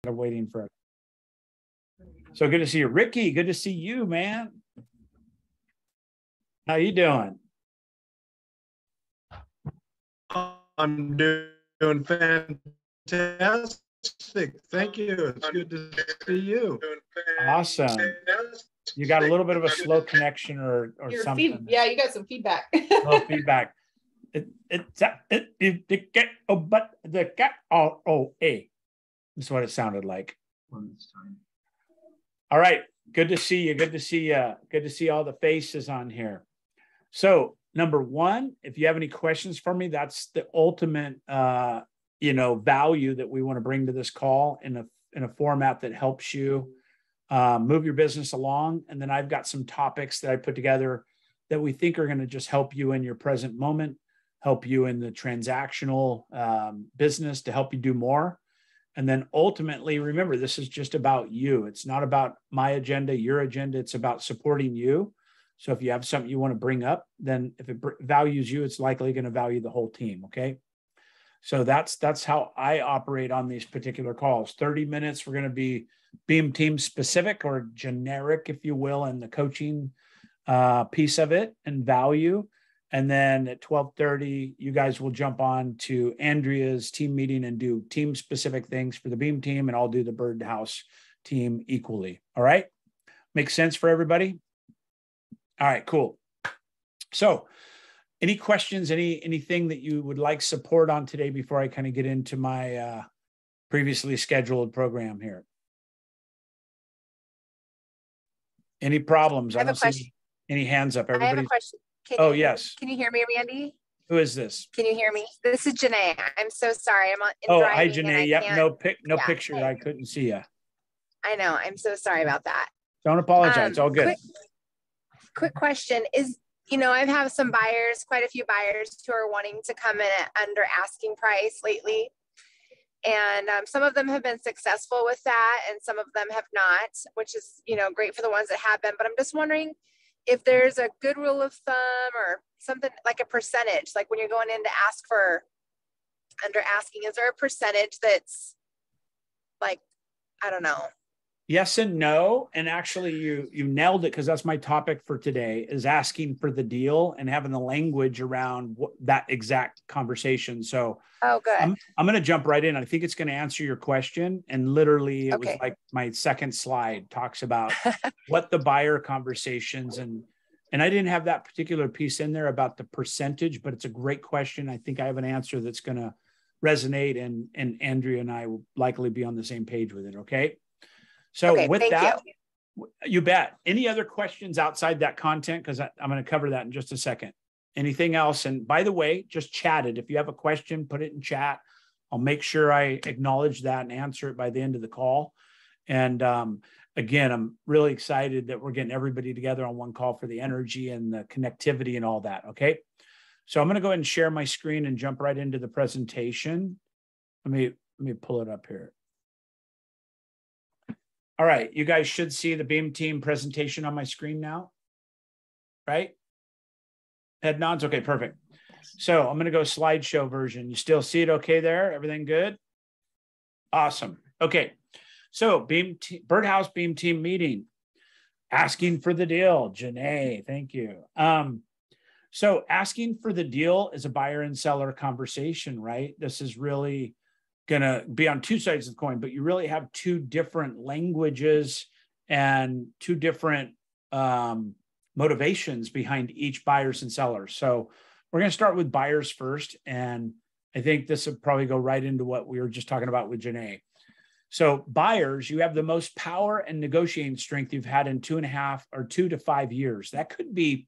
I'm waiting for it. So good to see you. Ricky, good to see you, man. How you doing? I'm doing fantastic. Thank you. It's good to see you. Awesome. You got a little bit of a slow connection or something. Yeah, you got some feedback. Slow feedback. But the cat. That's what it sounded like. All right. Good to see you. Good to see you. Good to see all the faces on here. So number one, if you have any questions for me, that's the ultimate, value that we want to bring to this call in a format that helps you move your business along. And then I've got some topics that I put together that we think are going to just help you in your present moment, help you in the transactional business to help you do more. And then ultimately, remember, this is just about you. It's not about my agenda, your agenda. It's about supporting you. So if you have something you want to bring up, then if it values you, it's likely going to value the whole team. Okay. So that's how I operate on these particular calls. 30 minutes, we're going to be Beam team specific or generic, if you will, in the coaching piece of it and value. And then at 12:30, you guys will jump on to Andrea's team meeting and do team specific things for the Beam team. And I'll do the ByrdHouse team equally. All right. Makes sense for everybody? All right, cool. So any questions, anything that you would like support on today before I kind of get into my previously scheduled program here? Any problems? I don't see any hands up. I have a question. Yes. Can you hear me, Randy? Who is this? Can you hear me? This is Janae. I'm so sorry. I'm hi, Janae. Yep. No picture. I couldn't see you. I know. I'm so sorry about that. Don't apologize. It's all good. Quick question is, I've had some buyers, quite a few buyers who are wanting to come in at under asking price lately. And some of them have been successful with that and some of them have not, which is, great for the ones that have been. But I'm just wondering if there's a good rule of thumb or something like a percentage, like when you're going in to ask for under asking, is there a percentage that's like, I don't know. Yes and no. And actually you nailed it, because that's my topic for today, is asking for the deal and having the language around that exact conversation. So good. I'm going to jump right in. I think it's going to answer your question. And literally it was like my second slide talks about what the buyer conversations and I didn't have that particular piece in there about the percentage, but it's a great question. I think I have an answer that's going to resonate and Andrea and I will likely be on the same page with it. Okay. So with that, you bet. Any other questions outside that content? Because I'm going to cover that in just a second. Anything else? And by the way, just chat it. If you have a question, put it in chat. I'll make sure I acknowledge that and answer it by the end of the call. And again, I'm really excited that we're getting everybody together on one call for the energy and the connectivity and all that. Okay. So I'm going to go ahead and share my screen and jump right into the presentation. Let me pull it up here. All right, you guys should see the Beam team presentation on my screen now, right? Head nods, okay, perfect. So I'm gonna go slideshow version. You still see it okay there? Everything good? Awesome, okay. So ByrdHouse Beam team meeting, asking for the deal, Janae, thank you. So asking for the deal is a buyer and seller conversation, right? This is really going to be on two sides of the coin, but you really have two different languages and two different motivations behind each buyers and sellers. So we're going to start with buyers first. And I think this will probably go right into what we were just talking about with Janae. So buyers, you have the most power and negotiating strength you've had in 2.5 or 2 to 5 years. That could be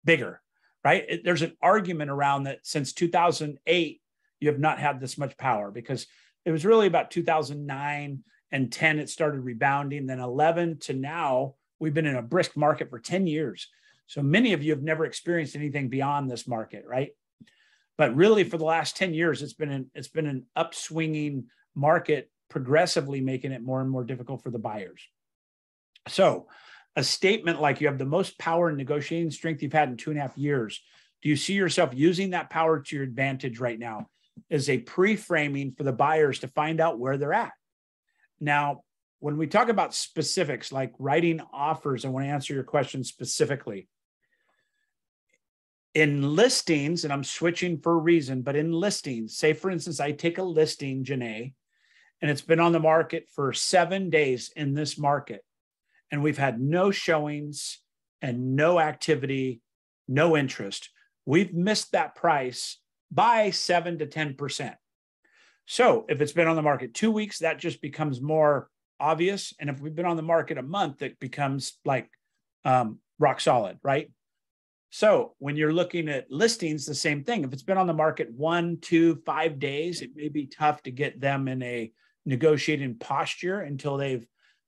bigger, right? There's an argument around that since 2008, you have not had this much power, because it was really about 2009 and 10, it started rebounding. Then 11 to now, we've been in a brisk market for 10 years. So many of you have never experienced anything beyond this market, right? But really for the last 10 years, it's been an upswinging market, progressively making it more and more difficult for the buyers. So a statement like you have the most power and negotiating strength you've had in 2.5 years. Do you see yourself using that power to your advantage right now? Is a pre-framing for the buyers to find out where they're at. Now, when we talk about specifics, like writing offers, I want to answer your question specifically. In listings, and I'm switching for a reason, but in listings, say for instance, I take a listing, Janae, and it's been on the market for 7 days in this market, and we've had no showings and no activity, no interest. We've missed that price by 7 to 10%. So if it's been on the market 2 weeks, that just becomes more obvious. And if we've been on the market a month, it becomes like rock solid, right? So when you're looking at listings, the same thing. If it's been on the market 1, 2, 5 days, it may be tough to get them in a negotiating posture until they've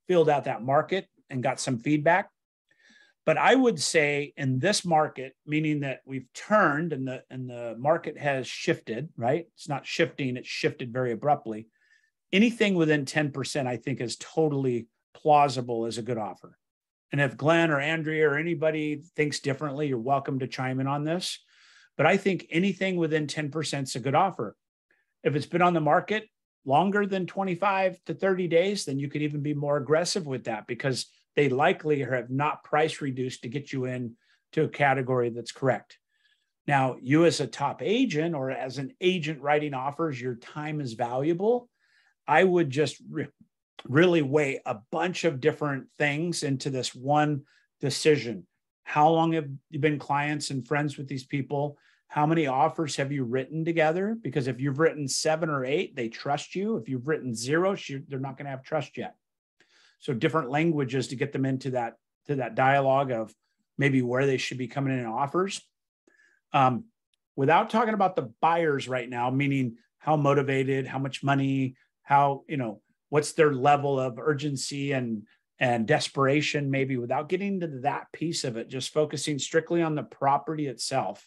filled out that market and got some feedback. But I would say in this market, meaning that we've turned and the market has shifted, right? It's not shifting, it's shifted very abruptly. Anything within 10%, I think, is totally plausible as a good offer. And if Glenn or Andrea or anybody thinks differently, you're welcome to chime in on this. But I think anything within 10% is a good offer. If it's been on the market longer than 25 to 30 days, then you could even be more aggressive with that because they likely have not price reduced to get you in to a category that's correct. Now, you as a top agent or as an agent writing offers, your time is valuable. I would just really weigh a bunch of different things into this one decision. How long have you been clients and friends with these people? How many offers have you written together? Because if you've written 7 or 8, they trust you. If you've written 0, they're not going to have trust yet. So different languages to get them into that dialogue of maybe where they should be coming in offers. Without talking about the buyers right now, meaning how motivated, how much money, how, what's their level of urgency and desperation, maybe without getting to that piece of it, just focusing strictly on the property itself.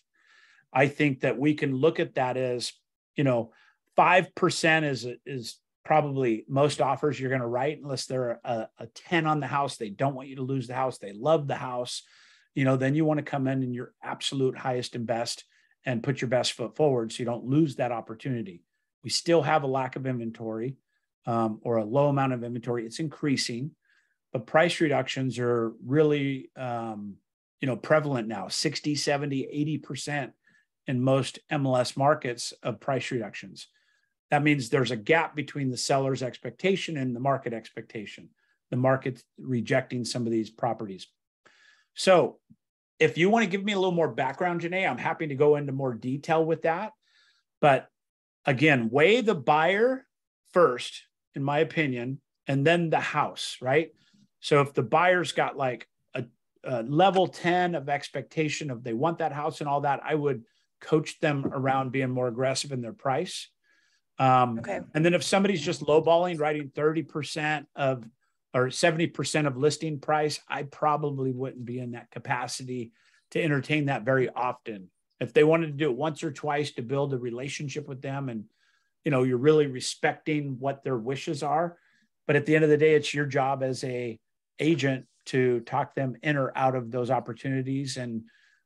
I think that we can look at that as, 5% is probably most offers you're going to write, unless they're a 10 on the house. They don't want you to lose the house. They love the house. Then you want to come in your absolute highest and best and put your best foot forward so you don't lose that opportunity. We still have a lack of inventory or a low amount of inventory. It's increasing, but price reductions are really, prevalent now, 60, 70, 80% in most MLS markets of price reductions. That means there's a gap between the seller's expectation and the market expectation. The market's rejecting some of these properties. So if you want to give me a little more background, Janae, I'm happy to go into more detail with that. But again, weigh the buyer first, in my opinion, and then the house, right? So if the buyer's got like a level 10 of expectation of they want that house and all that, I would coach them around being more aggressive in their price. Okay. And then if somebody's just lowballing, writing 30% of or 70% of listing price, I probably wouldn't be in that capacity to entertain that very often. If they wanted to do it once or twice to build a relationship with them and, you're really respecting what their wishes are. But at the end of the day, it's your job as a agent to talk them in or out of those opportunities and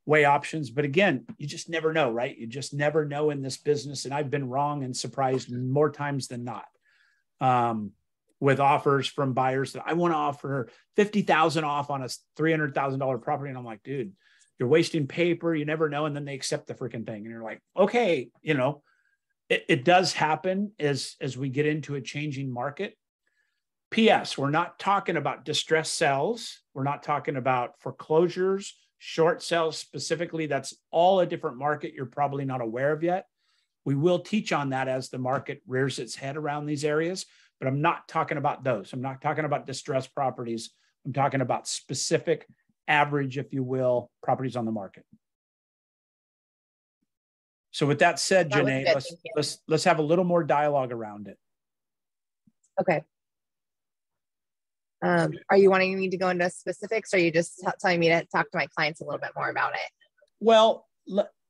weigh options. But again, you just never know, right? You just never know in this business. And I've been wrong and surprised more times than not with offers from buyers that I want to offer $50,000 off on a $300,000 property. And I'm like, dude, you're wasting paper. You never know. And then they accept the freaking thing. And you're like, okay, it does happen as we get into a changing market. P.S. We're not talking about distressed sales. We're not talking about foreclosures, short sales specifically. That's all a different market you're probably not aware of yet. We will teach on that as the market rears its head around these areas, but I'm not talking about those. I'm not talking about distressed properties. I'm talking about specific average, if you will, properties on the market. So with that said, Janae, let's have a little more dialogue around it. Okay. Are you wanting me to go into specifics, or are you just telling me to talk to my clients a little bit more about it? Well,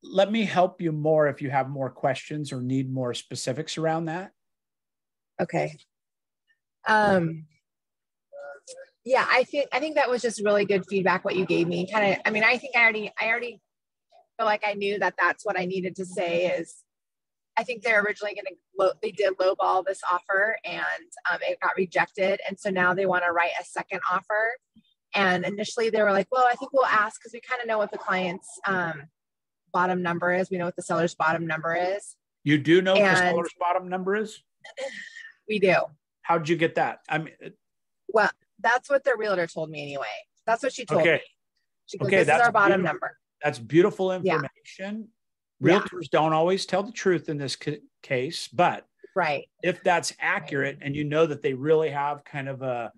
let me help you more if you have more questions or need more specifics around that. Okay. Yeah, I think that was just really good feedback what you gave me. I think I already feel like I knew that that's what I needed to say is, I think they're originally they did lowball this offer, and it got rejected. And so now they want to write a second offer. And initially they were like, well, I think we'll ask, because we kind of know what the client's bottom number is. We know what the seller's bottom number is. You do know what the seller's bottom number is? We do. How'd you get that? I mean, well, that's what their realtor told me anyway. That's what she told me. She goes, this is our bottom number. That's beautiful information. Yeah. Realtors don't always tell the truth in this case, but if that's accurate, and you know that they really have kind of a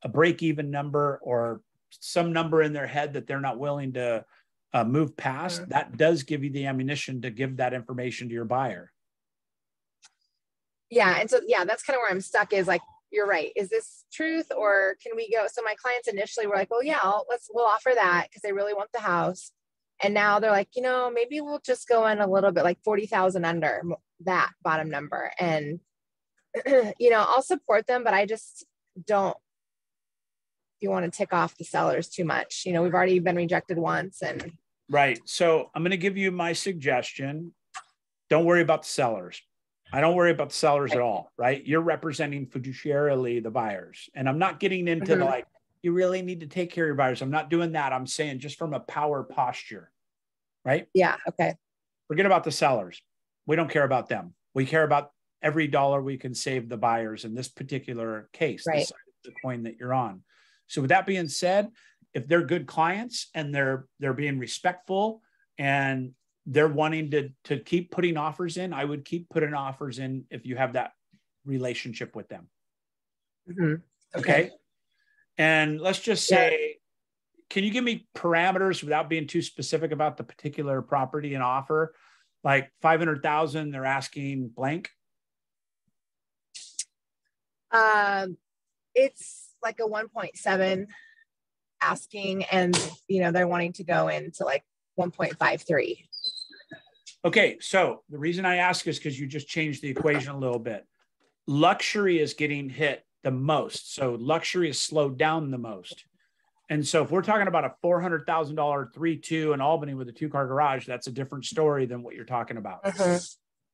break-even number or some number in their head that they're not willing to move past, that does give you the ammunition to give that information to your buyer. Yeah. And so, yeah, that's kind of where I'm stuck, is like, you're right. Is this truth, or can we go? So my clients initially were like, well, yeah, we'll offer that because they really want the house. And now they're like, maybe we'll just go in a little bit, like 40,000 under that bottom number. And, I'll support them, but I just don't, you want to tick off the sellers too much. We've already been rejected once. And right. So I'm going to give you my suggestion. Don't worry about the sellers. I don't worry about the sellers at all, right? You're representing fiduciarily the buyers. And I'm not getting into the, like, you really need to take care of your buyers. I'm not doing that. I'm saying just from a power posture, right? Yeah. Okay. Forget about the sellers. We don't care about them. We care about every dollar we can save the buyers in this particular case, the side of the coin that you're on. So with that being said, if they're good clients and they're being respectful and they're wanting to keep putting offers in, I would keep putting offers in if you have that relationship with them. Okay. And let's just say, can you give me parameters without being too specific about the particular property and offer? Like 500,000, they're asking blank. It's like a 1.7 asking, and they're wanting to go into like 1.53. Okay, so the reason I ask is because you just changed the equation a little bit. Luxury is getting hit the most, so luxury is slowed down the most. And so if we're talking about a $400,000 3.2 in Albany with a 2-car garage, that's a different story than what you're talking about.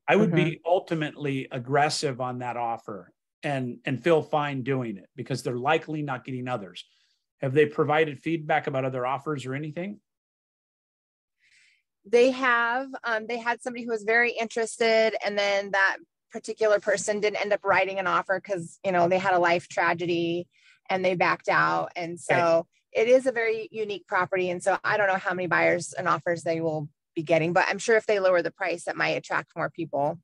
I would be ultimately aggressive on that offer and feel fine doing it, because they're likely not getting others. Have they provided feedback about other offers or anything? They have. They had somebody who was very interested, and then that particular person didn't end up writing an offer because, they had a life tragedy and they backed out. And so it is a very unique property. And so I don't know how many buyers and offers they will be getting, but I'm sure if they lower the price, that might attract more people.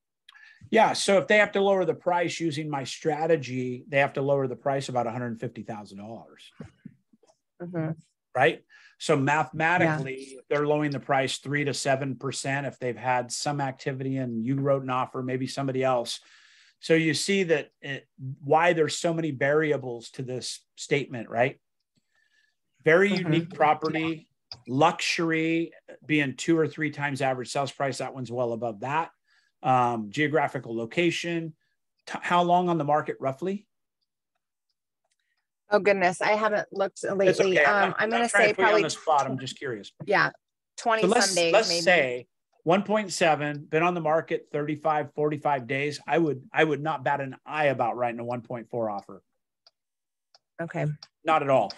Yeah. So if they have to lower the price using my strategy, they have to lower the price about $150,000. Right. So mathematically, they're lowering the price 3 to 7% if they've had some activity and you wrote an offer, maybe somebody else. So you see that why there's so many variables to this statement, right? Very unique property, luxury being 2 or 3 times average sales price. That one's well above that. Geographical location. How long on the market roughly? Oh goodness, I haven't looked lately. Okay. I'm going to say probably on the spot. I'm just curious. Yeah, 20 so some days. Let's maybe. say 1.7, been on the market 35, 45 days. I would not bat an eye about writing a 1.4 offer. Okay. Not at all.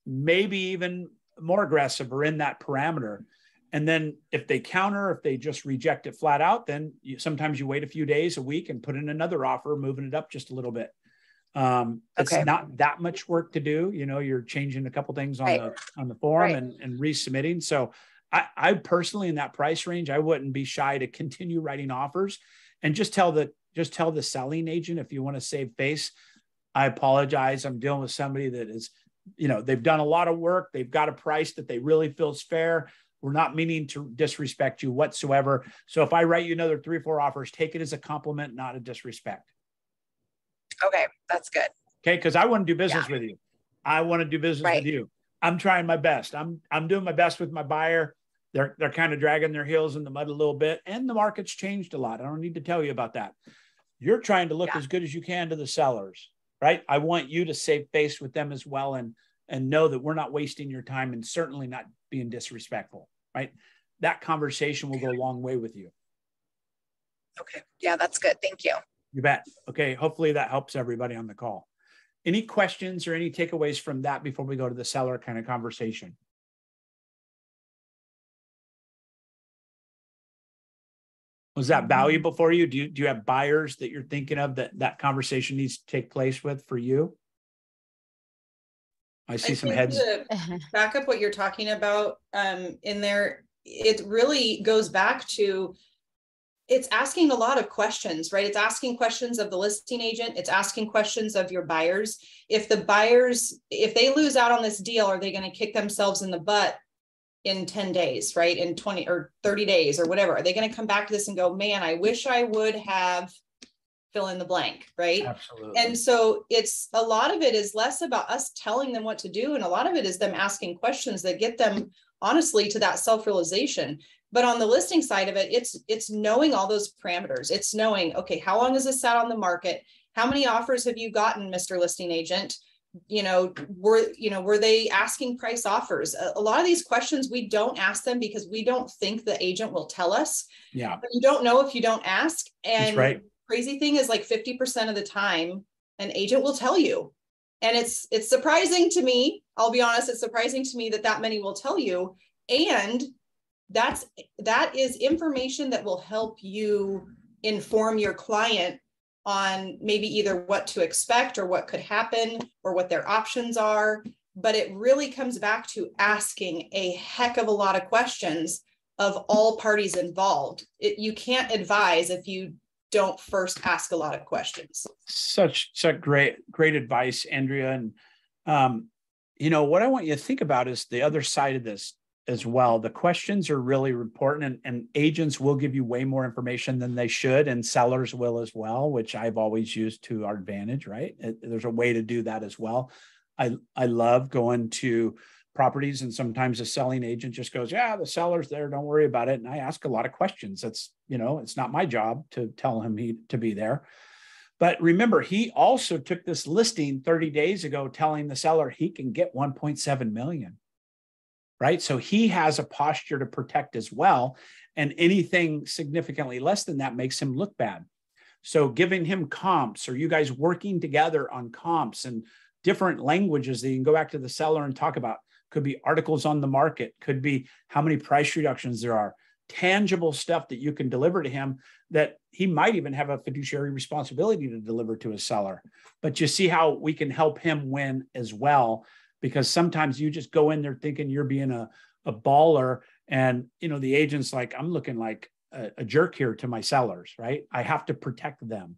Maybe even more aggressive or in that parameter. And then if they counter, if they just reject it flat out, then sometimes you wait a few days, a week, and put in another offer, moving it up just a little bit. It's not that much work to do. You're changing a couple things on the form and resubmitting. So I personally, in that price range, I wouldn't be shy to continue writing offers and just tell the selling agent, if you want to save face, I apologize. I'm dealing with somebody that is, they've done a lot of work. They've got a price that they really feel is fair. We're not meaning to disrespect you whatsoever. So if I write you another 3 or 4 offers, take it as a compliment, not a disrespect. Okay, that's good. Okay, because I want to do business with you. I want to do business with you. I'm trying my best. I'm doing my best with my buyer. They're kind of dragging their heels in the mud a little bit, and the market's changed a lot. I don't need to tell you about that. You're trying to look as good as you can to the sellers, right? I want you to save face with them as well, and know that we're not wasting your time and certainly not being disrespectful, right? That conversation will go a long way with you. Okay. Yeah, that's good. Thank you. You bet. Okay. Hopefully that helps everybody on the call. Any questions or any takeaways from that before we go to the seller kind of conversation? Was that valuable for you? Do you have buyers that you're thinking of that conversation needs to take place with for you? I see some heads. To back up what you're talking about in there, it really goes back to, it's asking a lot of questions, right? It's asking questions of the listing agent. It's asking questions of your buyers. If the buyers, if they lose out on this deal, are they going to kick themselves in the butt in 10 days, right? In 20 or 30 days or whatever? Are they going to come back to this and go, man, I wish I would have fill in the blank, right? Absolutely. And so it's a lot of it is less about us telling them what to do. And a lot of it is them asking questions that get them honestly to that self-realization. But on the listing side of it, it's knowing all those parameters. It's knowing, okay, how long has this sat on the market? How many offers have you gotten, Mr. Listing Agent? Were they asking price offers? A lot of these questions, we don't ask them because we don't think the agent will tell us. Yeah. But you don't know if you don't ask. And that's right. Crazy thing is, like 50% of the time, an agent will tell you. And it's surprising to me. I'll be honest, it's surprising to me that many will tell you. And that is information that will help you inform your client on maybe either what to expect or what could happen or what their options are. But it really comes back to asking a heck of a lot of questions of all parties involved. You can't advise if you don't first ask a lot of questions. Such great advice, Andrea. And, what I want you to think about is the other side of this as well. The questions are really important, and agents will give you way more information than they should, and sellers will as well, which I've always used to our advantage, right? There's a way to do that as well. I love going to properties, and sometimes a selling agent just goes, yeah, the seller's there, don't worry about it. And I ask a lot of questions. That's, it's not my job to tell him to be there. But remember, he also took this listing 30 days ago, telling the seller he can get 1.7 million, right? So he has a posture to protect as well. And anything significantly less than that makes him look bad. So giving him comps, or you guys working together on comps and different languages that you can go back to the seller and talk about. Could be articles on the market, could be how many price reductions there are, tangible stuff that you can deliver to him that he might even have a fiduciary responsibility to deliver to his seller. But you see how we can help him win as well, because sometimes you just go in there thinking you're being a baller, and the agent's like, I'm looking like a jerk here to my sellers, right? I have to protect them.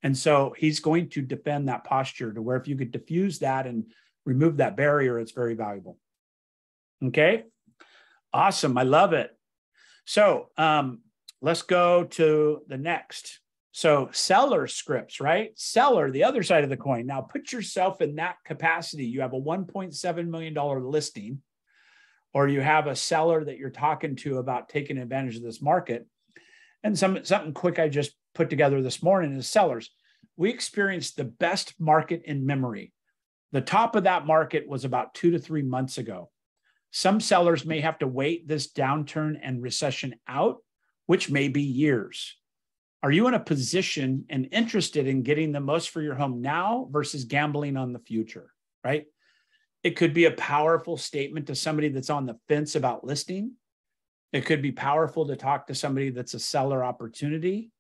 And so he's going to defend that posture to where if you could diffuse that and remove that barrier, it's very valuable. Okay. Awesome. I love it. So let's go to the next. So seller scripts, right? Seller, the other side of the coin. Now put yourself in that capacity. You have a $1.7 million listing, or you have a seller that you're talking to about taking advantage of this market. And something quick I just put together this morning is sellers. We experienced the best market in memory. The top of that market was about 2 to 3 months ago. Some sellers may have to wait this downturn and recession out, which may be years. Are you in a position and interested in getting the most for your home now versus gambling on the future, right? It could be a powerful statement to somebody that's on the fence about listing. It could be powerful to talk to somebody that's a seller opportunity.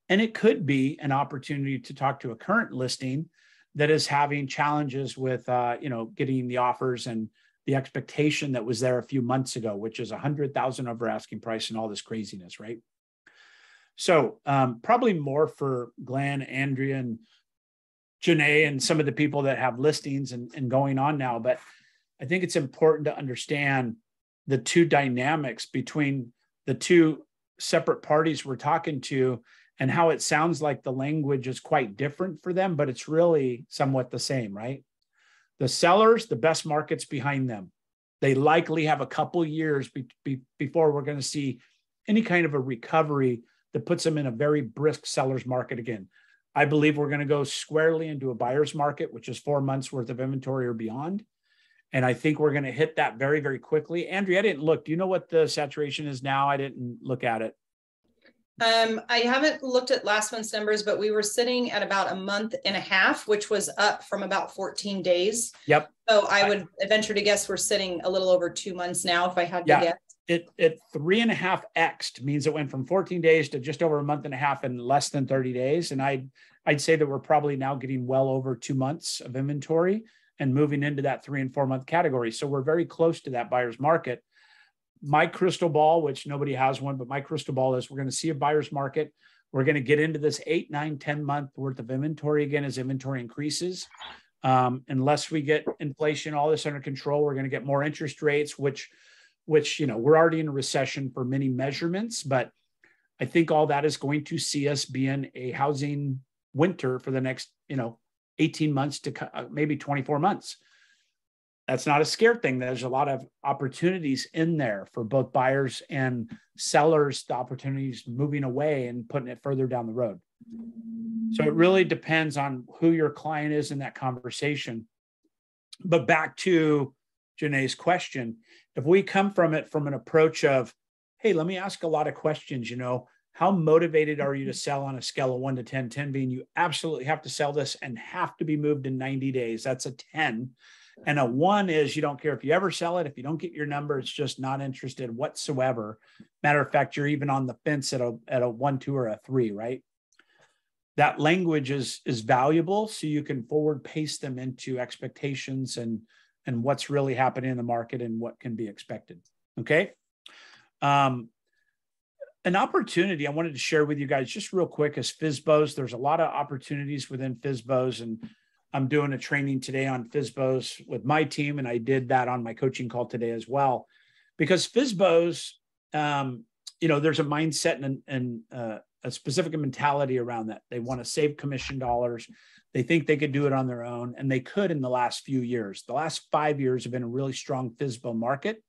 And it could be an opportunity to talk to a current listing that is having challenges with, getting the offers and the expectation that was there a few months ago, which is 100,000 over asking price and all this craziness, right? So probably more for Glenn, Andrea, and Janae, and some of the people that have listings and going on now. But I think it's important to understand the two dynamics between the two separate parties we're talking to, and how it sounds like the language is quite different for them, but it's really somewhat the same, right? The sellers, the best markets behind them. They likely have a couple years before we're going to see any kind of a recovery that puts them in a very brisk seller's market again. I believe we're going to go squarely into a buyer's market, which is 4 months worth of inventory or beyond. And I think we're going to hit that very, very quickly. Andrea, I didn't look. Do you know what the saturation is now? I didn't look at it. I haven't looked at last month's numbers, but we were sitting at about a month and a half, which was up from about 14 days. Yep. So I would venture to guess we're sitting a little over 2 months now, if I had to guess. It 3.5 x'd means it went from 14 days to just over a month and a half in less than 30 days. And I'd say that we're probably now getting well over 2 months of inventory and moving into that 3 and 4 month category. So we're very close to that buyer's market. My crystal ball, which nobody has one, but my crystal ball is we're going to see a buyer's market. We're going to get into this 8, 9, 10 month worth of inventory again as inventory increases. Unless we get inflation, all this under control, we're going to get more interest rates, which, you know, we're already in a recession for many measurements, but I think all that is going to see us be in a housing winter for the next, 18 months to maybe 24 months. That's not a scare thing. There's a lot of opportunities in there for both buyers and sellers, the opportunities moving away and putting it further down the road. So it really depends on who your client is in that conversation. But back to Janae's question, if we come from it from an approach of, hey, let me ask a lot of questions, how motivated are you to sell on a scale of 1 to 10, 10 being you absolutely have to sell this and have to be moved in 90 days. That's a 10. And a 1 is you don't care if you ever sell it. If you don't get your number, it's just not interested whatsoever. Matter of fact, you're even on the fence at a 1, 2, or a 3, right? That language is valuable, so you can forward pace them into expectations and what's really happening in the market and what can be expected. Okay. An opportunity I wanted to share with you guys just real quick is FSBOs. There's a lot of opportunities within FSBOs, and I'm doing a training today on FSBOs with my team, and I did that on my coaching call today as well. Because FSBOs, there's a mindset and a specific mentality around that. They want to save commission dollars. They think they could do it on their own, and they could in the last few years. The last 5 years have been a really strong FSBO market,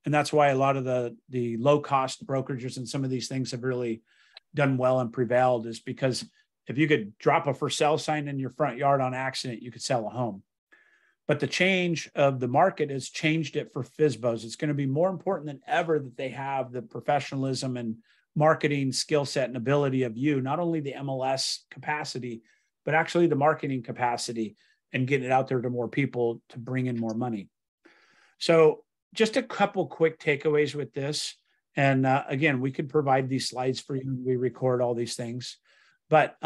and that's why a lot of the low-cost brokerages and some of these things have really done well and prevailed, is because if you could drop a for sale sign in your front yard on accident, you could sell a home. But the change of the market has changed it for FSBOs. It's going to be more important than ever that they have the professionalism and marketing skill set and ability of you, not only the MLS capacity, but actually the marketing capacity and getting it out there to more people to bring in more money. So just a couple quick takeaways with this. And again, we could provide these slides for you. We record all these things. But,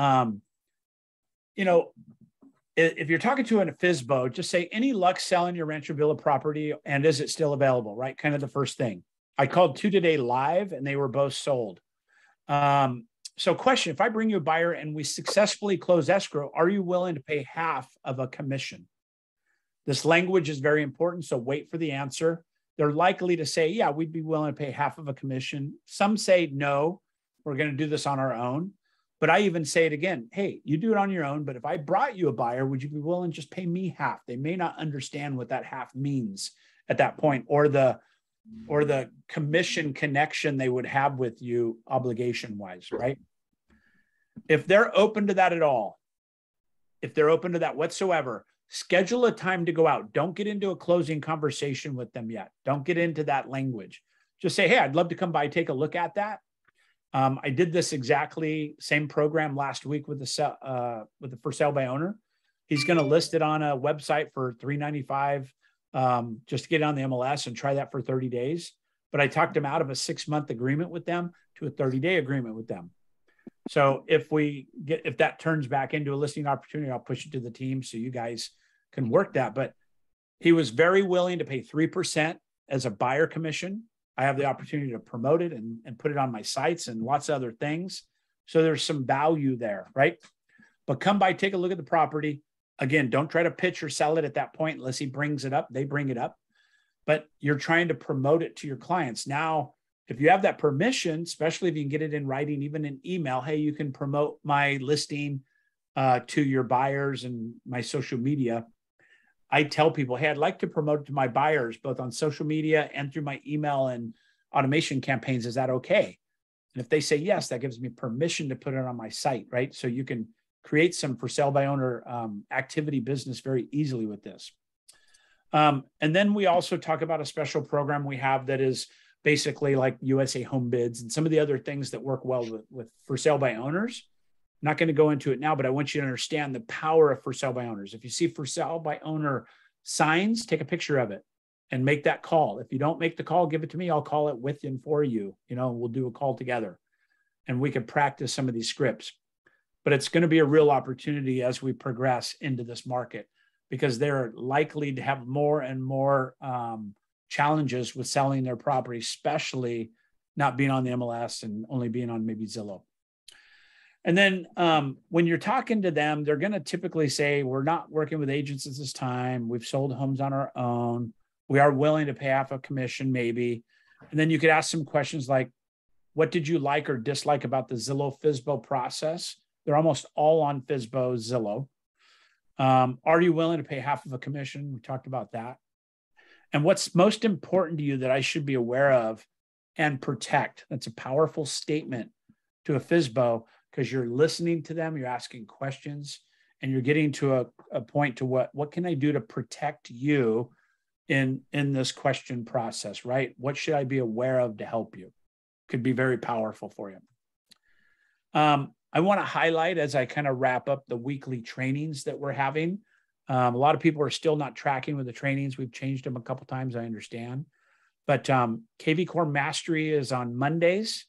if you're talking to a FSBO, just say, any luck selling your Rancho Villa property, and is it still available, right? Kind of the first thing. I called 2 today live, and they were both sold. So question, if I bring you a buyer and we successfully close escrow, are you willing to pay half of a commission? This language is very important, so wait for the answer. They're likely to say, yeah, we'd be willing to pay half of a commission. Some say, no, we're going to do this on our own. But I even say it again, hey, you do it on your own, but if I brought you a buyer, would you be willing to just pay me half? They may not understand what that half means at that point, or the commission connection they would have with you obligation wise, right? If they're open to that at all, if they're open to that whatsoever, schedule a time to go out. Don't get into a closing conversation with them yet. Don't get into that language. Just say, hey, I'd love to come by, take a look at that. I did this exactly same program last week with the for sale by owner. He's going to list it on a website for $395 just to get it on the MLS and try that for 30 days. But I talked him out of a 6-month agreement with them to a 30-day agreement with them. So if that turns back into a listing opportunity, I'll push it to the team so you guys can work that. But he was very willing to pay 3% as a buyer commission. I have the opportunity to promote it and put it on my sites and lots of other things. So there's some value there, right? But come by, take a look at the property. Again, don't try to pitch or sell it at that point unless he brings it up. They bring it up. But you're trying to promote it to your clients. Now, if you have that permission, especially if you can get it in writing, even in email, hey, you can promote my listing to your buyers and my social media. I tell people, hey, I'd like to promote it to my buyers, both on social media and through my email and automation campaigns. Is that okay? And if they say yes, that gives me permission to put it on my site, right? So you can create some for sale by owner activity business very easily with this. And then we also talk about a special program we have that is basically like USA Home Bids and some of the other things that work well with for sale by owners. I'm not going to go into it now, but I want you to understand the power of for sale by owners. If you see for sale by owner signs, take a picture of it and make that call. If you don't make the call, give it to me. I'll call it with and for you. You know, we'll do a call together and we can practice some of these scripts. But it's going to be a real opportunity as we progress into this market, because they're likely to have more and more challenges with selling their property, especially not being on the MLS and only being on maybe Zillow. And then when you're talking to them, they're going to typically say, we're not working with agents at this time. We've sold homes on our own. We are willing to pay half a commission, maybe. And then you could ask some questions like, what did you like or dislike about the Zillow FSBO process? They're almost all on FSBO Zillow. Are you willing to pay half of a commission? We talked about that. And what's most important to you that I should be aware of and protect? That's a powerful statement to a FSBO, because you're listening to them, you're asking questions, and you're getting to a point to what can I do to protect you in this question process, right? What should I be aware of to help you? Could be very powerful for you. I want to highlight, as I kind of wrap up, the weekly trainings that we're having. A lot of people are still not tracking with the trainings. We've changed them a couple times, I understand. But KV Core Mastery is on Mondays,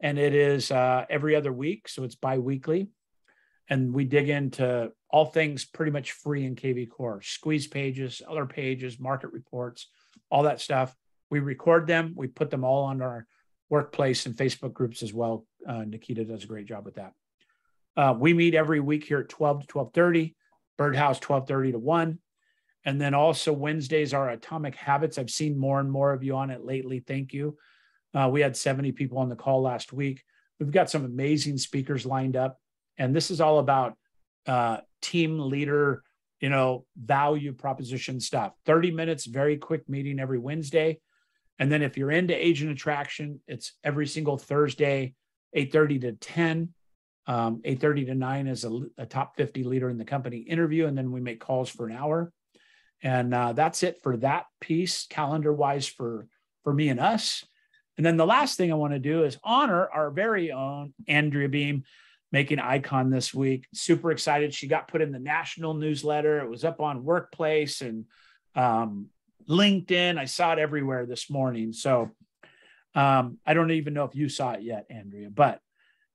and it is every other week. So it's bi-weekly. And we dig into all things pretty much free in KV Core: squeeze pages, other pages, market reports, all that stuff. We record them. We put them all on our workplace and Facebook groups as well. Nikita does a great job with that. We meet every week here at 12 to 12:30, ByrdHouse 12:30 to 1. And then also Wednesdays are Atomic Habits. I've seen more and more of you on it lately. Thank you. We had 70 people on the call last week. We've got some amazing speakers lined up. And this is all about team leader, value proposition stuff. 30 minutes, very quick meeting every Wednesday. And then if you're into agent attraction, it's every single Thursday, 8:30 to 10. 8:30 to 9 is a top 50 leader in the company interview. And then we make calls for an hour. And that's it for that piece, calendar-wise, for me and us. And then the last thing I want to do is honor our very own Andrea Beem, making icon this week. Super excited. She got put in the national newsletter. It was up on Workplace and LinkedIn. I saw it everywhere this morning. So I don't even know if you saw it yet, Andrea, but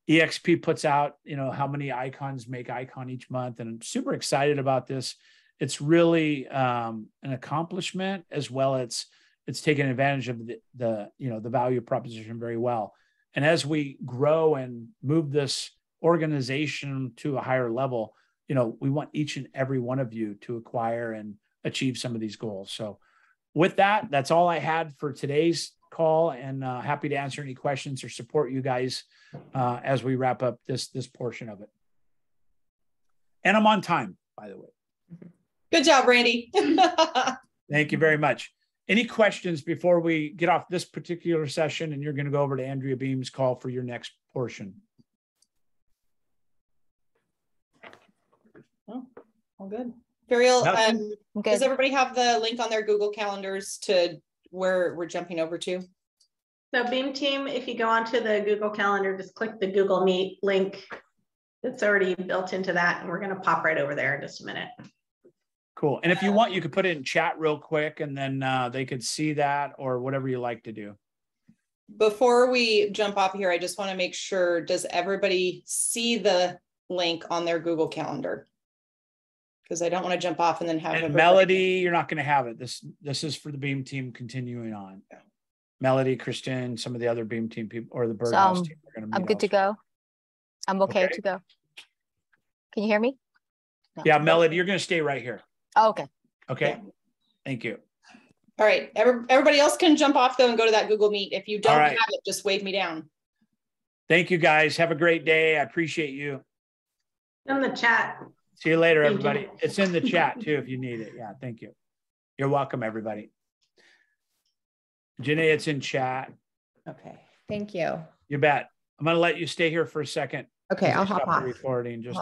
EXP puts out, how many icons make icon each month. And I'm super excited about this. It's really an accomplishment, as well as it's taken advantage of the value proposition very well. And as we grow and move this organization to a higher level, we want each and every one of you to acquire and achieve some of these goals. So with that, that's all I had for today's call, and happy to answer any questions or support you guys as we wrap up this portion of it. And I'm on time, by the way. Good job, Randy. Thank you very much. Any questions before we get off this particular session and you're going to go over to Andrea Beem's call for your next portion? Oh, all good. Burial, does everybody have the link on their Google calendars to where we're jumping over to? So Beam team, if you go onto the Google Calendar, just click the Google Meet link. It's already built into that, and we're going to pop right over there in just a minute. Cool. And if you want, you could put it in chat real quick, and then they could see that, or whatever you like to do. Before we jump off here, I just want to make sure, does everybody see the link on their Google Calendar? Because I don't want to jump off and then have and Melody, you're not going to have it. This is for the Beam team continuing on. Yeah. Melody, Kristen, some of the other Beam team people, or the ByrdHouse team are going to meet. I'm good to go. I'm okay to go. Can you hear me? No. Yeah, Melody, you're going to stay right here. Oh, okay. Okay. Yeah. Thank you. All right. Everybody else can jump off though and go to that Google Meet. If you don't have it, just wave me down. Thank you guys. Have a great day. I appreciate you. In the chat. See you later, everybody. It's in the chat too if you need it. Yeah, thank you. You're welcome, everybody. Janae, it's in chat. Okay, thank you. You bet. I'm going to let you stay here for a second. Okay, I'll hop off. Recording just